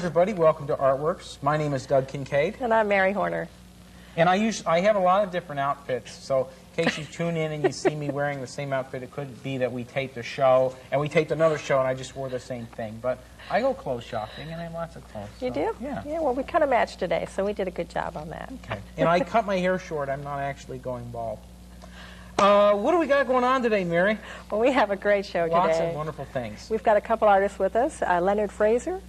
everybody. Welcome to Artworks. My name is Doug Kincaid. And I'm Mary Horner. And I have a lot of different outfits, so in case you tune in and you see me wearing the same outfit, it could be that we taped a show, and we taped another show, and I just wore the same thing. But I go clothes shopping, and I have lots of clothes. You do? Yeah. Yeah, well, we kind of matched today, so we did a good job on that. Okay. And I cut my hair short. I'm not actually going bald. What do we got going on today, Mary? Well, we have a great show today. Lots of wonderful things. We've got a couple artists with us, Leonard Fraser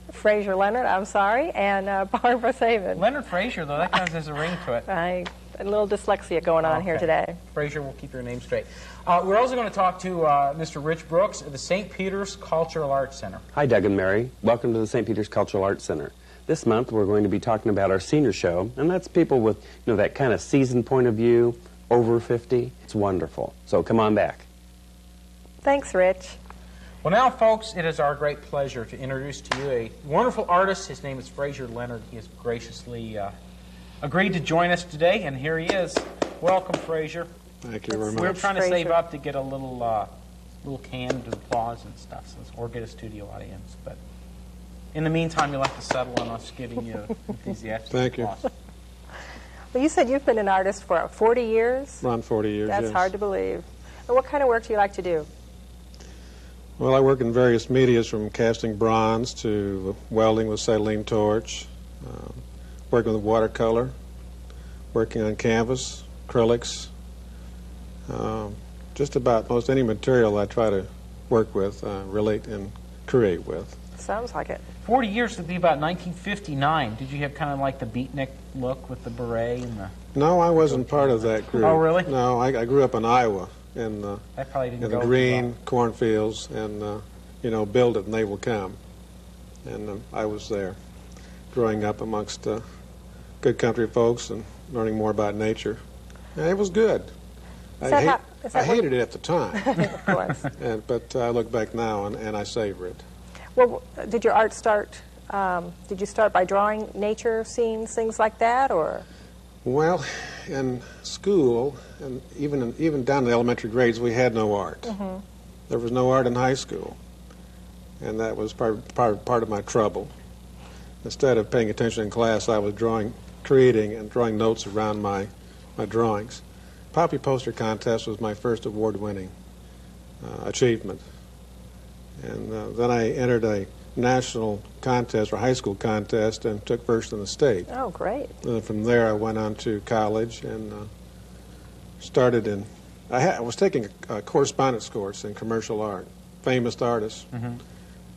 Leonard, I'm sorry, and Barbara Sabin. Leonard Fraser, though, that comes as a ring to it. A little dyslexia going on here today. Fraser, we'll keep your name straight. We're also going to talk to Mr. Rich Brooks at the St. Peter's Cultural Arts Center. Hi, Doug and Mary. Welcome to the St. Peter's Cultural Arts Center. This month, we're going to be talking about our senior show, and that's people with, that kind of seasoned point of view, over 50. It's wonderful. So come on back. Thanks, Rich. Well, now, folks, it is our great pleasure to introduce to you a wonderful artist. His name is Fraser Leonard. He has graciously agreed to join us today, and here he is. Welcome, Fraser. Thank you very much. We were trying to save up to get a little canned applause and stuff, or get a studio audience. But in the meantime, you'll have to settle on us giving you enthusiastic Thank you. applause. Well, you said you've been an artist for 40 years? Around 40 years, That's yes. hard to believe. And what kind of work do you like to do? Well, I work in various medias, from casting bronze to welding with acetylene torch, working with watercolor, working on canvas, acrylics, just about most any material I try to work with, relate, and create with. Sounds like it. 40 years would be about 1959. Did you have kind of like the beatnik look with the beret and the... No, I wasn't part of that group. Oh, really? No, I grew up in Iowa in That probably didn't the go green well. cornfields, and build it and they will come. And I was there, growing up amongst good country folks and learning more about nature. And it was good. I hated it at the time, Of course. but I look back now and I savor it. Well, did your art start, did you start by drawing nature scenes, things like that, or? Well, in school, and even down to the elementary grades, we had no art. Mm-hmm. There was no art in high school, and that was part of my trouble. Instead of paying attention in class, I was creating and drawing notes around my drawings. Poppy Poster Contest was my first award-winning achievement. And then I entered a national contest, or high school contest, and took first in the state. Oh, great. And from there, I went on to college and started in... I was taking a correspondence course in commercial art, famous artists,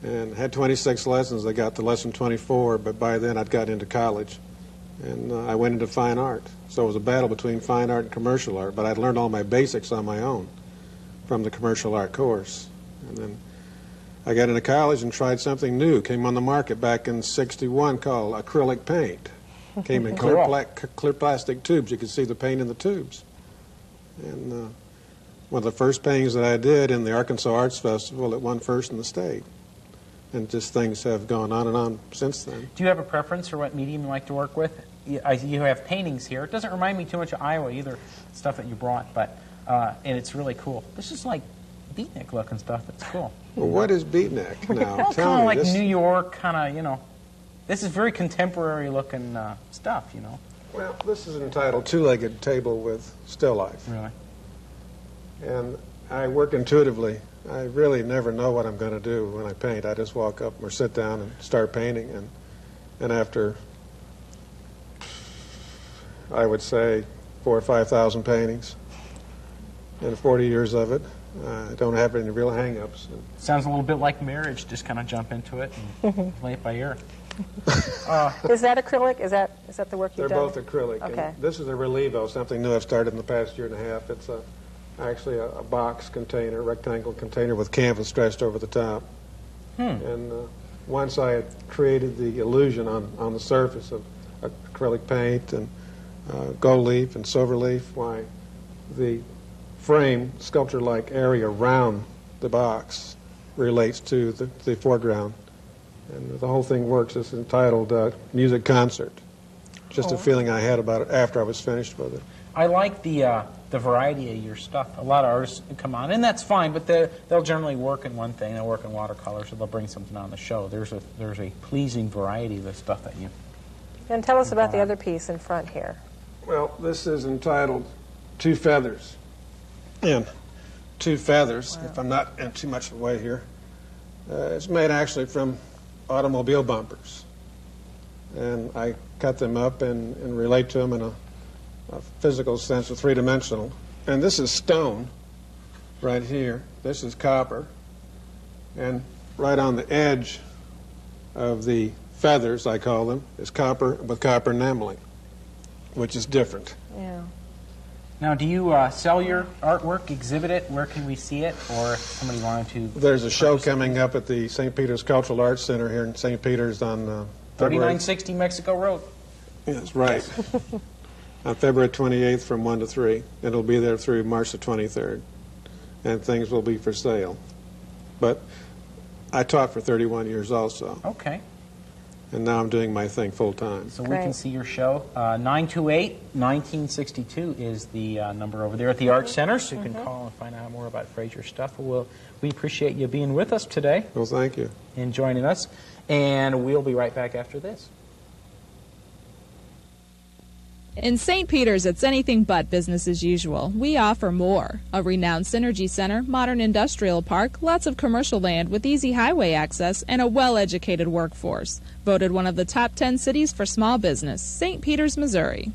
and had 26 lessons. I got to lesson 24, but by then I'd got into college, and I went into fine art. So it was a battle between fine art and commercial art, but I'd learned all my basics on my own from the commercial art course. And then I got into college and tried something new. Came on the market back in '61 called acrylic paint. Came in clear plastic tubes. You could see the paint in the tubes. And one of the first paintings that I did in the Arkansas Arts Festival, it won first in the state. And just things have gone on and on since then. Do you have a preference for what medium you like to work with? You have paintings here. It doesn't remind me too much of Iowa either, stuff that you brought, but and it's really cool. This is like beatnik looking stuff. That's cool. Well, what is beatnik now? Well, Tell kind of me. like This... New York, kind of, This is very contemporary looking stuff, Well, this is entitled Two-Legged Table with Still Life. Really? And I work intuitively. I really never know what I'm going to do when I paint. I just walk up or sit down and start painting. And after, I would say, 4,000 or 5,000 paintings and 40 years of it, I don't have any real hang-ups. Sounds a little bit like marriage. Just kind of jump into it and play it by ear. Is that acrylic? Is that the work you've They're done? both acrylic. Okay. And this is a relievo, something new I've started in the past year and a half. It's actually a box container, rectangle container with canvas stretched over the top. And once I had created the illusion on the surface of acrylic paint and gold leaf and silver leaf, why the frame, sculpture-like area around the box relates to the foreground. And the whole thing works. It's entitled Music Concert. Just a feeling I had about it after I was finished with it. I like the variety of your stuff. A lot of artists come on, and that's fine, but they'll generally work in one thing. They'll work in watercolors, or they'll bring something on the show. There's a pleasing variety of the stuff that you... And tell us about the other piece in front here. Well, this is entitled Two Feathers. And Two Feathers, if I'm not in too much of the way here, it's made actually from automobile bumpers. And I cut them up and relate to them in a physical sense, of three-dimensional. And this is stone right here. This is copper. And right on the edge of the feathers, I call them, is copper with copper enameling, which is different. Yeah. Now, do you sell your artwork, exhibit it? Where can we see it? Or if somebody wanted to... There's a show coming up at the St. Peter's Cultural Arts Center here in St. Peter's on February. 3960 Mexico Road. Yes, right. On February 28th from 1 to 3. And it'll be there through March the 23rd. And things will be for sale. But I taught for 31 years also. Okay. And now I'm doing my thing full time. So we Great. can see your show. 928-1962 is the number over there at the Art Center, so you can call and find out more about Fraser stuff. We appreciate you being with us today Well, thank you. and joining us. And we'll be right back after this. In St. Peter's, it's anything but business as usual. We offer more. A renowned Synergy Center, modern industrial park, lots of commercial land with easy highway access, and a well-educated workforce. Voted one of the top 10 cities for small business, St. Peter's, Missouri.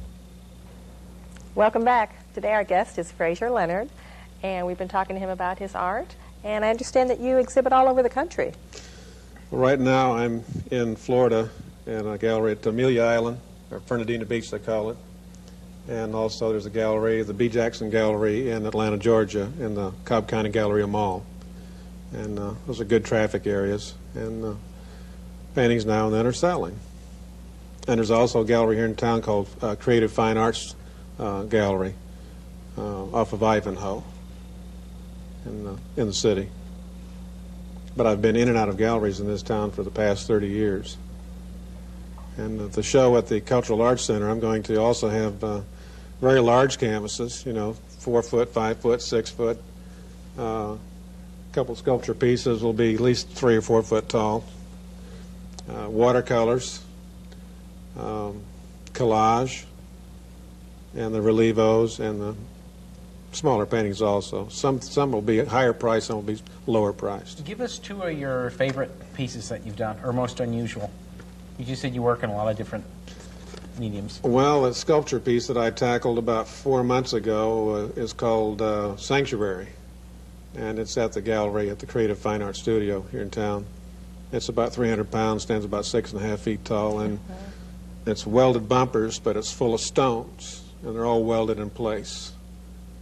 Welcome back. Today our guest is Fraser Leonard, and we've been talking to him about his art. And I understand that you exhibit all over the country. Well, right now I'm in Florida in a gallery at Amelia Island, or Fernandina Beach they call it. And also there's a gallery, the B. Jackson Gallery in Atlanta, Georgia, in the Cobb County Galleria Mall. And those are good traffic areas. And paintings now and then are selling. And there's also a gallery here in town called Creative Fine Arts Gallery off of Ivanhoe in the city. But I've been in and out of galleries in this town for the past 30 years. And at the show at the Cultural Arts Center, I'm going to also have very large canvases, 4 foot, 5 foot, 6 foot. A couple sculpture pieces will be at least 3 or 4 foot tall. Watercolors, collage, and the relievos, and the smaller paintings also. Some will be higher priced, some will be lower priced. Give us 2 of your favorite pieces that you've done, or most unusual. You just said you work in a lot of different mediums. Well, a sculpture piece that I tackled about 4 months ago is called Sanctuary, and it's at the gallery at the Creative Fine Arts Studio here in town. It's about 300 pounds, stands about 6.5 feet tall, and it's welded bumpers, but it's full of stones, and they're all welded in place.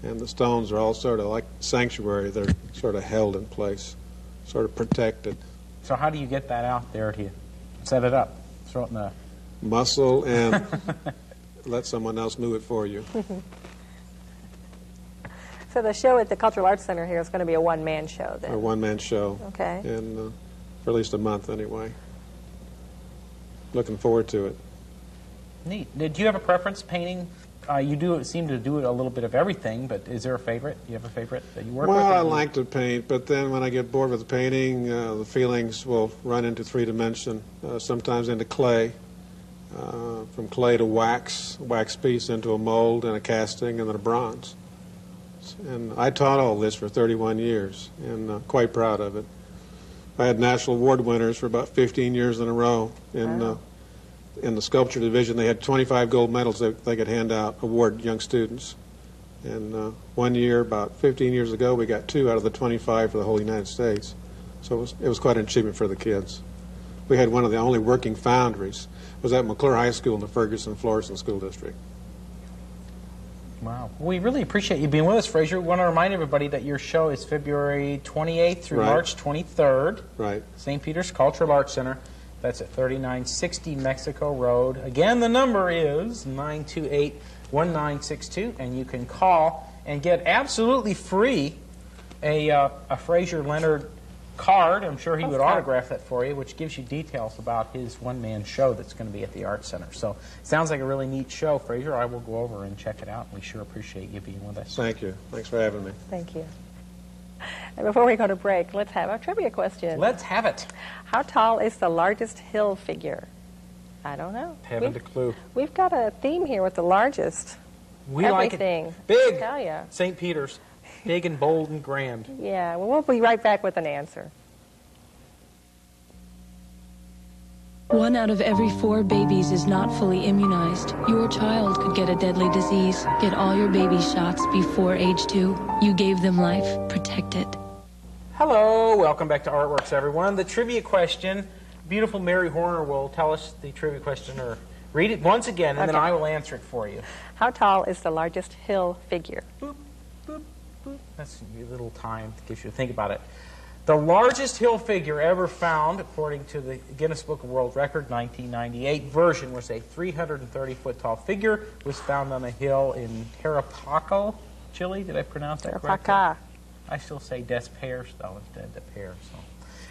And the stones are all sort of like sanctuary. They're sort of held in place, sort of protected. So how do you get that out there? Do you set it up? Throw it in the... Muscle and let someone else move it for you. So the show at the Cultural Arts Center here is going to be a one-man show then? A one-man show. Okay. And for at least a month anyway. Looking forward to it. Neat. Do you have a preference painting? You seem to do it a little bit of everything, but is there a favorite? Do you have a favorite that you work with? Well, I like to paint, but then when I get bored with the painting, the feelings will run into three-dimension, sometimes into clay. From clay to wax piece into a mold and a casting and then a bronze. And I taught all this for 31 years and quite proud of it. I had national award winners for about 15 years in a row. In the sculpture division, they had 25 gold medals that they could hand out, award young students. And one year, about 15 years ago, we got 2 out of the 25 for the whole United States. So it was quite an achievement for the kids. We had one of the only working foundries. It was at McClure High School in the Ferguson, Florissant School District. Wow. Well, we really appreciate you being with us, Fraser. We want to remind everybody that your show is February 28th through Right. March 23rd. Right. St. Peter's Cultural Arts Center. That's at 3960 Mexico Road. Again, the number is 928-1962, and you can call and get absolutely free a Fraser Leonard card. I'm sure he would Postcard. autograph that for you, which gives you details about his one-man show that's going to be at the Art Center. So sounds like a really neat show, Fraser. I will go over and check it out. We sure appreciate you being with us. Thank you. Thanks for having me. Thank you. And before we go to break, let's have a trivia question. Let's have it. How tall is the largest hill figure? I don't know. Haven't a clue. We've got a theme here with the largest. We Everything. like it big. I tell ya. St. Peter's, big and bold and grand. Yeah, well, we'll be right back with an answer. 1 out of every 4 babies is not fully immunized. Your child could get a deadly disease. Get all your baby shots before age 2. You gave them life. Protect it. Hello, welcome back to Artworks, everyone. The trivia question, beautiful Mary Horner will tell us the trivia question, or read it once again, and then Okay. I will answer it for you. How tall is the largest hill figure? Boop, boop, boop. That's a little time to get you to think about it. The largest hill figure ever found, according to the Guinness Book of World Record 1998 version, was a 330-foot tall figure. Was found on a hill in Tarapaco, Chile. Did I pronounce that correctly? Tarapaca. I still say Des Peres, though, instead of Peres. So.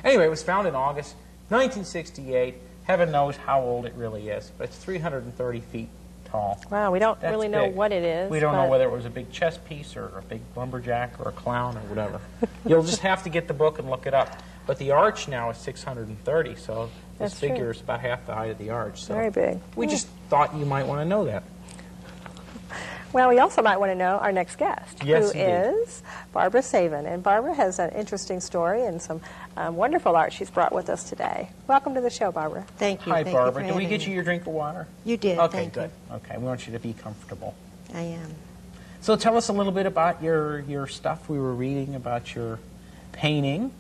Anyway, it was found in August 1968. Heaven knows how old it really is, but it's 330 feet tall. Wow, we don't That's really know big. what it is. We don't know but whether it was a big chess piece or a big lumberjack or a clown or whatever. You'll just have to get the book and look it up. But the arch now is 630, so this That's true. figure is about half the height of the arch. So Very big. we just thought you might want to know that. Well, we also might want to know our next guest, Yes, who indeed. is Barbara Savin. And Barbara has an interesting story and some wonderful art she's brought with us today. Welcome to the show, Barbara. Thank you. Hi, Thank you Barbara. for Did we having get you me. your drink of water? You did. Okay, thank good. Okay, we want you to be comfortable. You. I am. So tell us a little bit about your stuff. We were reading about your painting.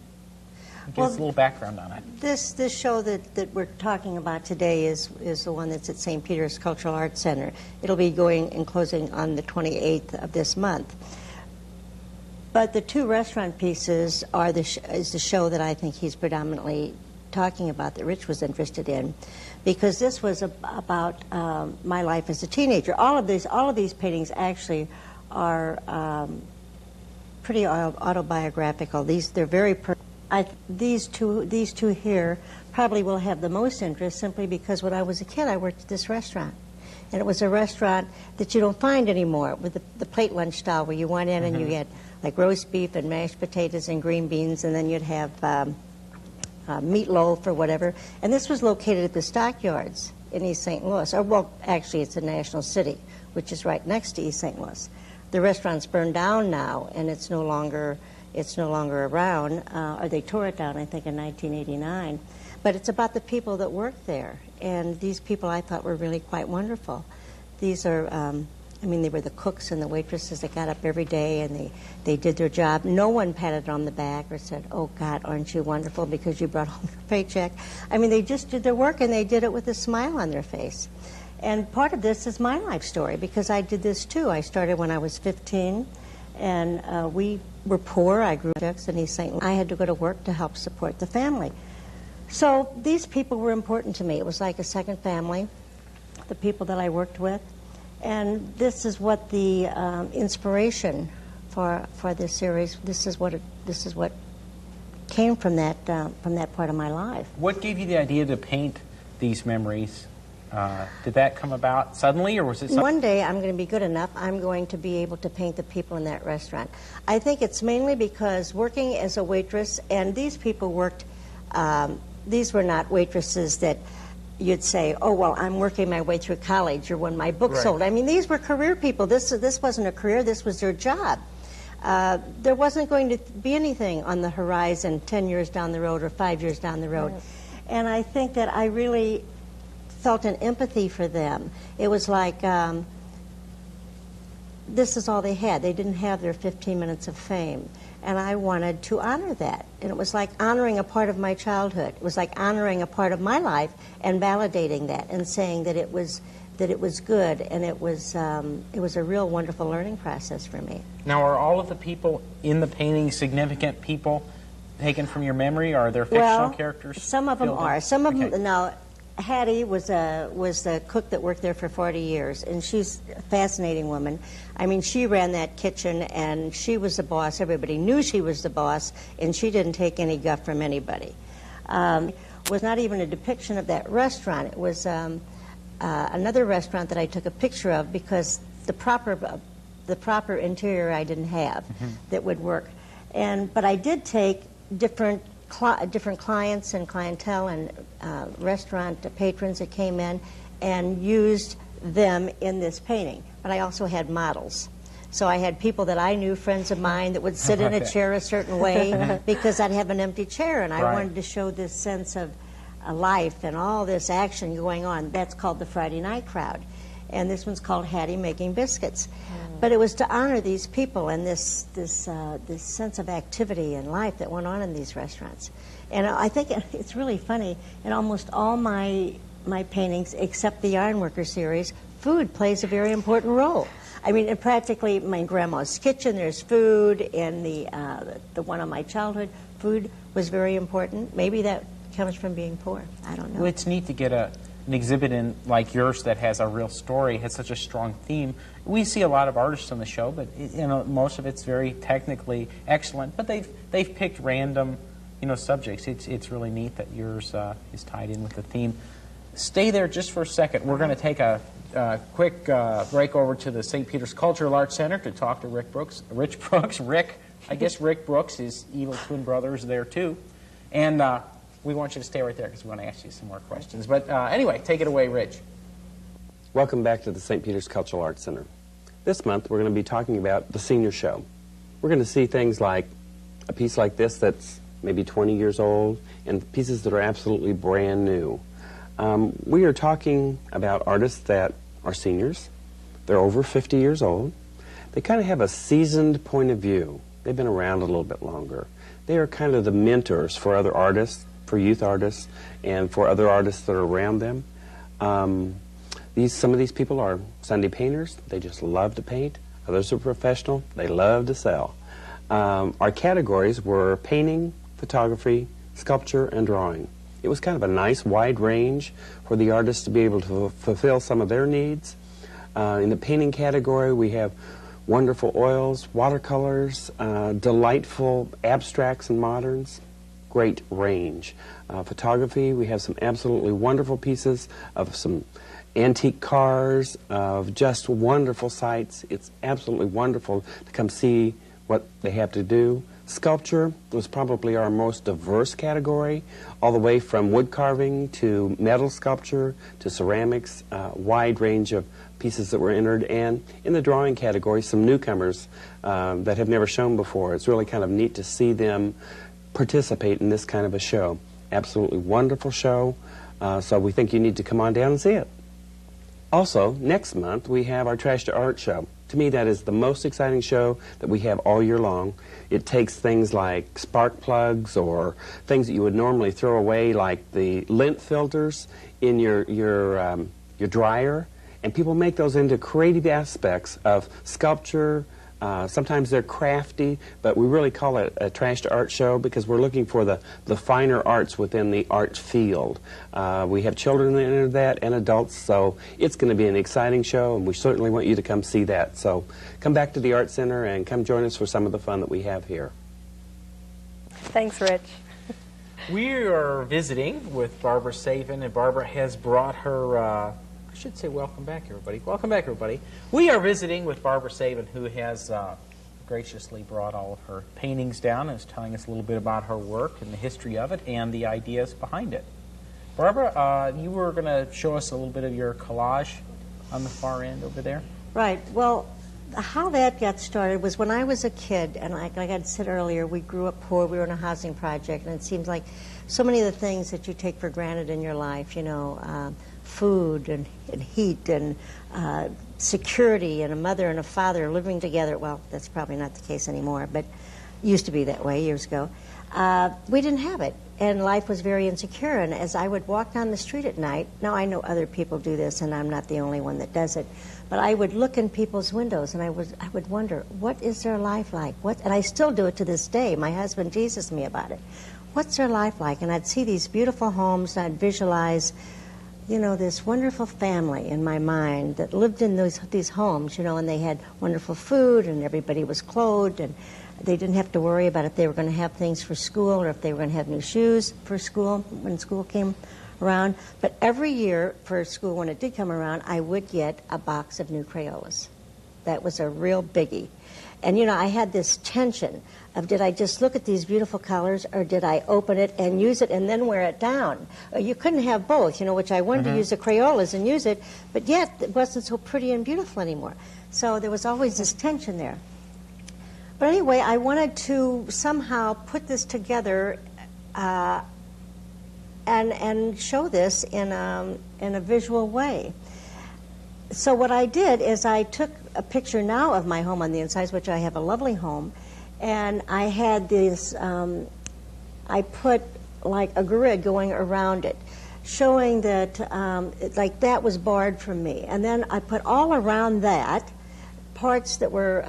Give us a little background on it. This show that we're talking about today is the one that's at St. Peter's Cultural Arts Center. It'll be going and closing on the 28th of this month. But the 2 restaurant pieces are is the show that I think he's predominantly talking about, that Rich was interested in, because this was about my life as a teenager. All of these paintings actually are pretty autobiographical. They're very these two here probably will have the most interest, simply because when I was a kid I worked at this restaurant, and it was a restaurant that you don't find anymore, with the plate lunch style, where you went in and you had like roast beef and mashed potatoes and green beans, and then you'd have meatloaf or whatever. And this was located at the Stockyards in East St. Louis. Or, well, actually it's in National City, which is right next to East St. Louis. The restaurant's burned down now, and it's no longer around, or they tore it down, I think, in 1989. But it's about the people that work there, and these people I thought were really quite wonderful. These are, they were the cooks and the waitresses that got up every day, and they did their job. No one patted on the back or said, "Oh, God, aren't you wonderful because you brought home your paycheck." I mean, they just did their work, and they did it with a smile on their face. And part of this is my life story, because I did this too. I started when I was 15, and we were poor. I grew up in East St. Louis. I had to go to work to help support the family. So these people were important to me. It was like a second family, the people that I worked with. And this is what the inspiration for this series. This is what came from that part of my life. What gave you the idea to paint these memories? Did that come about suddenly, or was it something? One day I'm going to be good enough, I'm going to be able to paint the people in that restaurant. I think it's mainly because working as a waitress, and these people worked, these were not waitresses that you'd say, "Oh, well, I'm working my way through college," or when my book Right. sold. I mean, these were career people. This wasn't a career, this was their job. There wasn't going to be anything on the horizon 10 years down the road or 5 years down the road. Right. And I think that I really felt an empathy for them. It was like, this is all they had. They didn't have their 15 minutes of fame. And I wanted to honor that. And it was like honoring a part of my childhood. It was like honoring a part of my life and validating that and saying that it was good, and it was a real wonderful learning process for me. Now, are all of the people in the painting significant people taken from your memory, or are there fictional characters? Some of them filled in? are. Some of Okay. them, now, Hattie was the cook that worked there for 40 years, and she's a fascinating woman. I mean, she ran that kitchen, and she was the boss. Everybody knew she was the boss, and she didn't take any guff from anybody. It was not even a depiction of that restaurant. It was another restaurant that I took a picture of because the proper interior I didn't have that would work. But I did take different clients and clientele and restaurant patrons that came in and used them in this painting. But I also had models. So I had people that I knew, friends of mine, that would sit in a chair a certain way because I'd have an empty chair, and I wanted to show this sense of life and all this action going on. That's called the Friday Night Crowd. And this one's called Hattie Making Biscuits. But it was to honor these people and this sense of activity and life that went on in these restaurants. And I think it's really funny, in almost all my paintings, except the Ironworker series, food plays a very important role. I mean, in practically my grandma's kitchen, there's food. In the one on my childhood, food was very important. Maybe that comes from being poor. I don't know. Well, it's neat to get an exhibit in like yours that has a real story, has such a strong theme. We see a lot of artists on the show, but most of it's very technically excellent. But they've picked random, subjects. It's really neat that yours is tied in with the theme. Stay there just for a second. We're going to take a quick break over to the St. Peter's Cultural Arts Center to talk to Rick Brooks. Rick, I guess Rick Brooks, his evil twin brother, is there too. And we want you to stay right there because we want to ask you some more questions. But anyway, take it away, Rich. Welcome back to the St. Peter's Cultural Arts Center. This month we're going to be talking about the senior show. We're going to see things like a piece like this that's maybe 20 years old and pieces that are absolutely brand new. We are talking about artists that are seniors. They're over 50 years old. They kind of have a seasoned point of view. They've been around a little bit longer. They are kind of the mentors for other artists, for youth artists, and for other artists that are around them. Some of these people are Sunday painters. They just love to paint. Others are professional. They love to sell. Our categories were painting, photography, sculpture, and drawing. It was kind of a nice wide range for the artists to be able to fulfill some of their needs. In the painting category, we have wonderful oils, watercolors, delightful abstracts and moderns. Great range. Photography, we have some absolutely wonderful pieces of some antique cars, of just wonderful sights. It's absolutely wonderful to come see what they have to do. Sculpture was probably our most diverse category, all the way from wood carving to metal sculpture to ceramics, wide range of pieces that were entered. And in the drawing category, some newcomers that have never shown before. It's really kind of neat to see them participate in this kind of a show. Absolutely wonderful show, so we think you need to come on down and see it. Also, next month we have our Trash to Art show. To me, that is the most exciting show that we have all year long. It takes things like spark plugs or things that you would normally throw away, like the lint filters in your dryer, and people make those into creative aspects of sculpture. Sometimes they're crafty, but we really call it a Trash to Art show because we're looking for the finer arts within the art field. We have children that enter that and adults, so it's going to be an exciting show, and we certainly want you to come see that. So come back to the Art Center and come join us for some of the fun that we have here. Thanks, Rich. We are visiting with Barbara Savin, and Barbara has brought her... I should say welcome back, everybody. Welcome back, everybody. We are visiting with Barbara Savin, who has graciously brought all of her paintings down and is telling us a little bit about her work and the history of it and the ideas behind it. Barbara, you were going to show us a little bit of your collage on the far end over there. Right. Well, how that got started was when I was a kid, and like I had said earlier, we grew up poor. We were in a housing project, and it seems like so many of the things that you take for granted in your life, food and heat and security and a mother and a father living together. Well, that's probably not the case anymore, but it used to be that way years ago. We didn't have it, and life was very insecure. And as I would walk down the street at night, now I know other people do this, and I'm not the only one that does it, but I would look in people's windows, and I would wonder, what is their life like? And I still do it to this day. My husband teases me about it. What's their life like? And I'd see these beautiful homes, and I'd visualize you know, this wonderful family in my mind that lived in these homes, you know, and they had wonderful food and everybody was clothed and they didn't have to worry about if they were going to have things for school or if they were going to have new shoes for school when school came around. But every year for school, when it did come around, I would get a box of new Crayolas. That was a real biggie. And, you know, I had this tension of, did I just look at these beautiful colors or did I open it and use it and then wear it down? You couldn't have both, you know, which I wanted to use the Crayolas and use it, but yet it wasn't so pretty and beautiful anymore. So there was always this tension there. But anyway, I wanted to somehow put this together and show this in a visual way. So what I did is I took a picture now of my home on the inside, which I have a lovely home, and I had this, I put like a grid going around it, showing that like that was barred from me. And then I put all around that parts that were,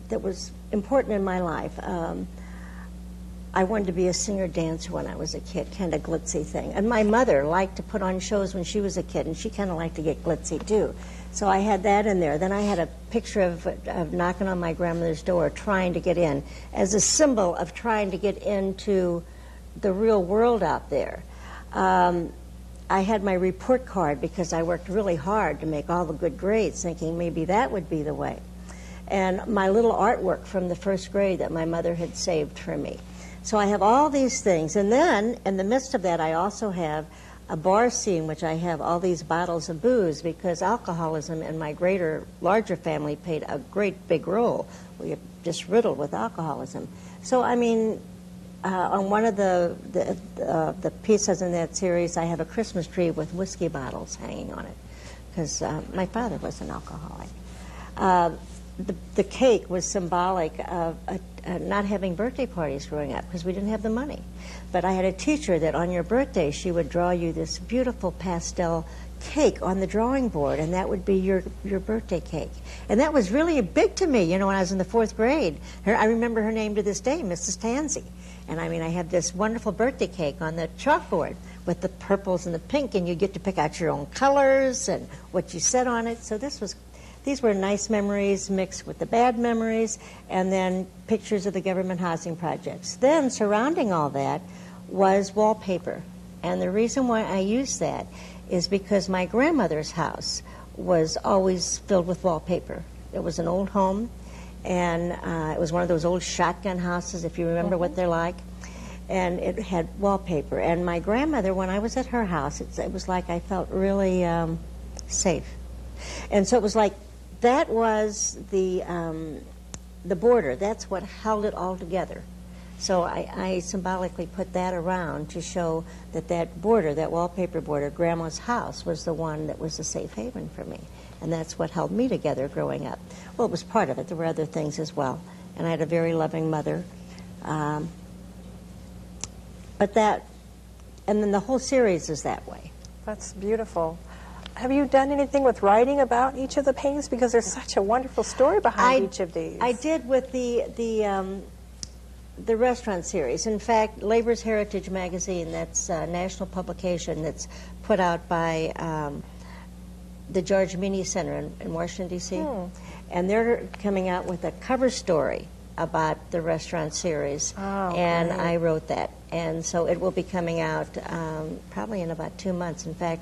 that was important in my life. I wanted to be a singer-dancer when I was a kid, kind of glitzy thing. And my mother liked to put on shows when she was a kid, and she kind of liked to get glitzy too. So I had that in there. Then I had a picture of knocking on my grandmother's door, trying to get in, as a symbol of trying to get into the real world out there. I had my report card because I worked really hard to make all the good grades, thinking maybe that would be the way. And my little artwork from the first grade that my mother had saved for me. So I have all these things. And then, in the midst of that, I also have a bar scene, which I have all these bottles of booze, because alcoholism in my larger family played a great big role. We are just riddled with alcoholism. So, I mean, on one of the pieces in that series, I have a Christmas tree with whiskey bottles hanging on it, because my father was an alcoholic. The cake was symbolic of not having birthday parties growing up because we didn't have the money. But I had a teacher that on your birthday she would draw you this beautiful pastel cake on the drawing board, and that would be your birthday cake. And that was really big to me, you know, when I was in the 4th grade. I remember her name to this day, Mrs. Tansey. And I mean, I had this wonderful birthday cake on the chalkboard with the purples and the pink, and you get to pick out your own colors and what you said on it. So these were nice memories mixed with the bad memories, and then pictures of the government housing projects. Then, surrounding all that was wallpaper. And the reason why I used that is because my grandmother's house was always filled with wallpaper. It was an old home, and it was one of those old shotgun houses, if you remember what they're like. And it had wallpaper. And my grandmother, when I was at her house, it was like I felt really safe. And so it was like, that was the border. That's what held it all together. So I symbolically put that around to show that border, that wallpaper border, Grandma's house, was the one that was a safe haven for me. And that's what held me together growing up. Well, it was part of it. There were other things as well. And I had a very loving mother. But that, and then the whole series is that way. That's beautiful. Have you done anything with writing about each of the paintings? Because there's such a wonderful story behind each of these. I did with the restaurant series. In fact, Labor's Heritage magazine, that's a national publication that's put out by the George Meany Center in Washington, D.C. And they're coming out with a cover story about the restaurant series. And great. I wrote that. And so it will be coming out probably in about 2 months. In fact,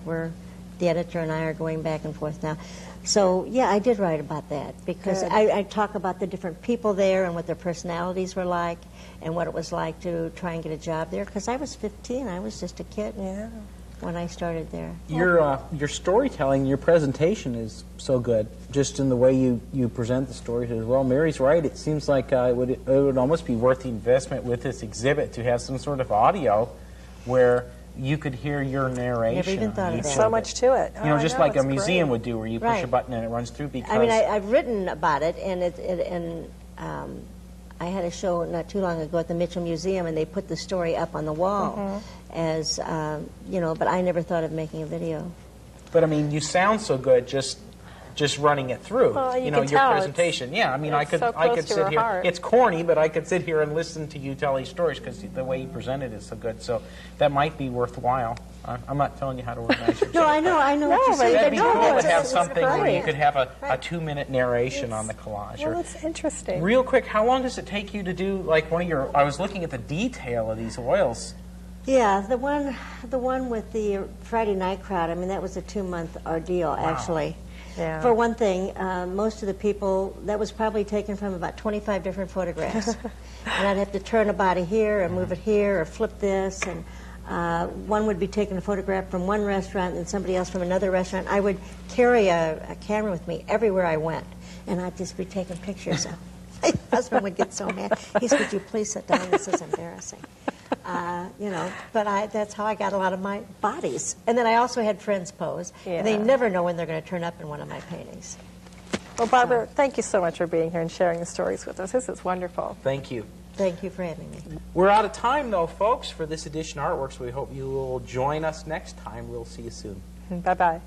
the editor and I are going back and forth now. So, yeah, I did write about that because I talk about the different people there and what their personalities were like and what it was like to try and get a job there. Because I was 15. I was just a kid when I started there. Your storytelling, your presentation is so good, just in the way you present the stories as well. Mary's right. It seems like it would almost be worth the investment with this exhibit to have some sort of audio where you could hear your narration. Never even thought of that. So much to it. You know, just like a museum would do, where you push a button and it runs through. Because I mean, I've written about it, and I had a show not too long ago at the Mitchell Museum, and they put the story up on the wall as you know. But I never thought of making a video. But I mean, you sound so good just just running it through. Well, you know, can your tell presentation. Yeah, I mean, I it's could so I close could to sit her here. heart. It's corny, but I could sit here and listen to you tell these stories because the way you presented is so good. So that might be worthwhile. I'm not telling you how to organize your. No, I know No, what you're but saying. That'd be No, cool to it's- have it's something where you great. could have a Right. 2-minute narration on the collage. Well, Or, that's interesting. real quick, how long does it take you to do like one of your? I was looking at the detail of these oils. Yeah, the one with the Friday night crowd. I mean, that was a 2-month ordeal, actually. Yeah. For one thing, most of the people, that was probably taken from about 25 different photographs. And I'd have to turn a body here or move it here or flip this. And one would be taking a photograph from one restaurant and somebody else from another restaurant. I would carry a camera with me everywhere I went. And I'd just be taking pictures. My husband would get so mad. He said, "Would you please sit down? This is embarrassing." You know, but that's how I got a lot of my bodies. And then I also had friends pose. And they Yeah. never know when they're going to turn up in one of my paintings. Well, Barbara, thank you so much for being here and sharing the stories with us. This is wonderful. Thank you. Thank you for having me. We're out of time, though, folks, for this edition of Artworks. We hope you will join us next time. We'll see you soon. Bye-bye.